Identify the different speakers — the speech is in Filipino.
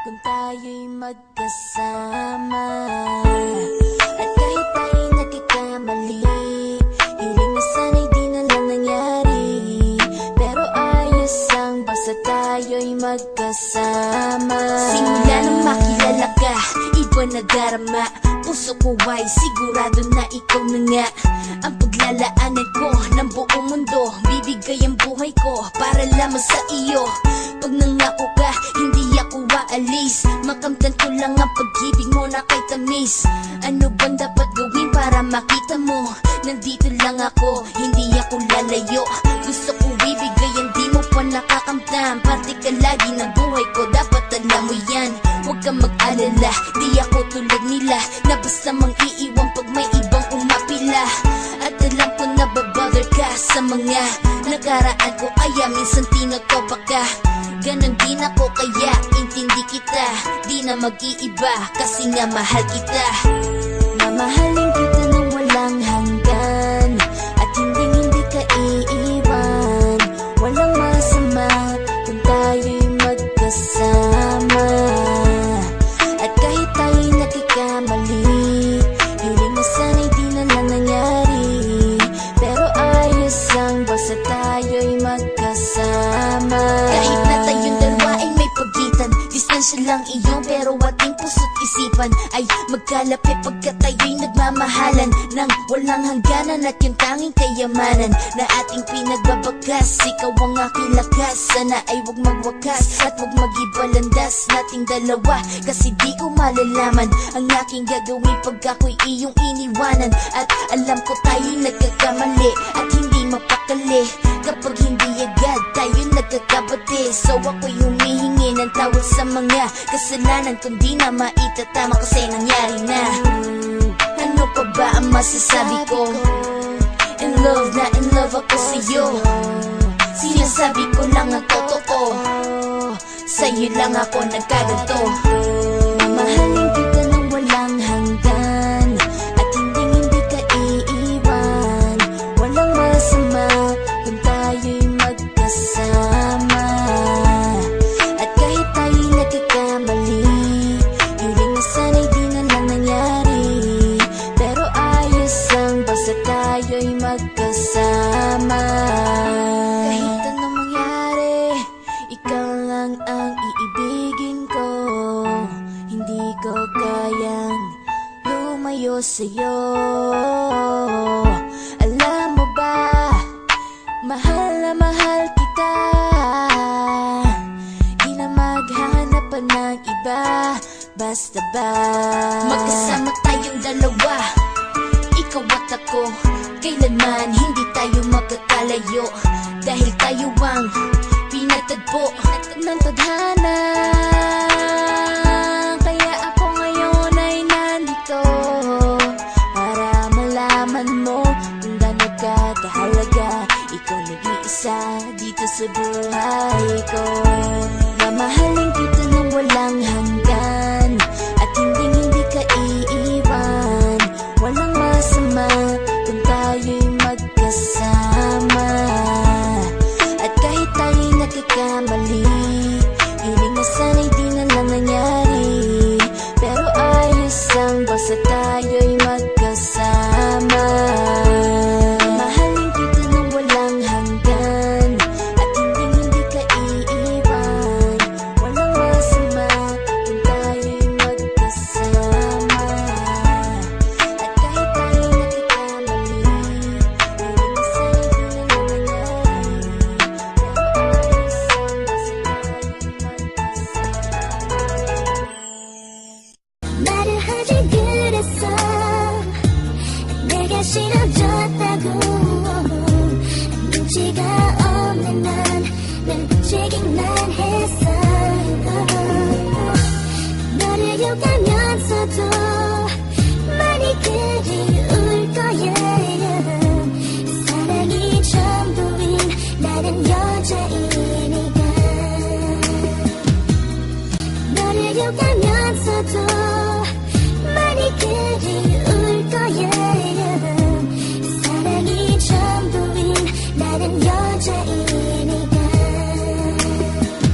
Speaker 1: kung tayo'y magkasama. At kahit tayo'y nagkakamali, hiling na sana'y di na lang nangyari. Pero ayos ang basta tayo'y magkasama. Simula nang makilala ka, iba na darama. Puso ko ay sigurado na ikaw na nga ang paglalaanan ko ng buong mundo. Bibigay ang buhay ko para lamang sa iyo. Pag nangako ka, hindi ako aalis. Makamtan ko lang ang pag-ibig mo na kay tamis. Ano bang dapat gawin para makita mo? Nandito lang ako, hindi ako lalayo. Gusto ko ibigay ang di mo pa nakakamtan. Parte ka lagi ng buhay ko, dapat alam mo yan. Huwag kang mag-alala, di ako tulad nila na basta mang iiwan pag may ibang umapila. At alam ko na babother ka sa mga nakaraan ko, kaya minsan tinotopa ka. Ganon din ako kaya intindi kita. Di na mag-iiba kasi nga mahal kita. Mamahalin kita nang walang hanggan, at hindi ka iiwan. Walang masama kung tayo'y magkasama. At kahit tayo'y nagkakamali, hiling na sana'y di na lang nangyari. Pero ayos ang basta tayo'y magkasama. Kahit na tayong dalawa ay may pagitan, distansya lang iyon pero ating puso't isipan ay magkalapit pagkat tayo'y nagmamahalan ng walang hangganan. At yung tanging kayamanan na ating pinagbabakas, ikaw ang aking lakas. Sana ay huwag magwakas at huwag mag-iba landas nating dalawa, kasi di ko malalaman ang aking gagawin pag ako'y iyong iniwanan. At alam ko tayo'y nagkakamali at hindi mapakali kapag hindi agad tayo nagkakabati. So ako'y humihingi ng tawad sa mga kasalanan kung di na maitatama kasi nangyari na. Ano pa ba ang masasabi ko? In love na in love ako sa'yo. Sinasabi ko lang ang totoo, sa'yo lang ako nagkaganto. Mamahalin kita nang walang hanggan, at hindi ka iiwan. Walang masama kung tayo'y magkasama. At kahit tayo'y nagkakamali, hiling na sana'y di na lang nangyari. Pero ayos ang basta tayo'y magkasama. Kahit anong mangyari, ikaw lang ang iibigin ko. Hindi ko kayang lumayo sa'yo. Alam mo ba, mahal na mahal kita. Di na maghahanap pa ng iba, basta ba magkasama tayong dalawa, ikaw at ako. Kailanman hindi tayo magkakalayo, dahil tayo ang pinatagpo ng tadhana. Kaya ako ngayon ay nandito para malaman mo kung gaano ka kahalaga. Ikaw nag-iisa dito sa buhay ko. Mamahalin kita nang walang hanggan, at hindi ka iiwan. Walang masama kung tayo'y magkasama. At kahit tayo'y nagkakamali, hiling na sana'y di na lang nangyari. Pero ayos ang basta tayo'y magkasama. Mahalin kita nang walang hanggan, at hindi ka iiwan. Walang masama kung tayo'y magkasama. At kahit tayo'y nagkakamali, hiling na sana'y di na lang nangyari. Pero ayos ang basta tayo'y magkasama.
Speaker 2: 말을 하지 그랬어. 내가 싫어졌다고. 눈치가 없는 난 움직이만 했어. 너를 욕하면서도 많이 그리워.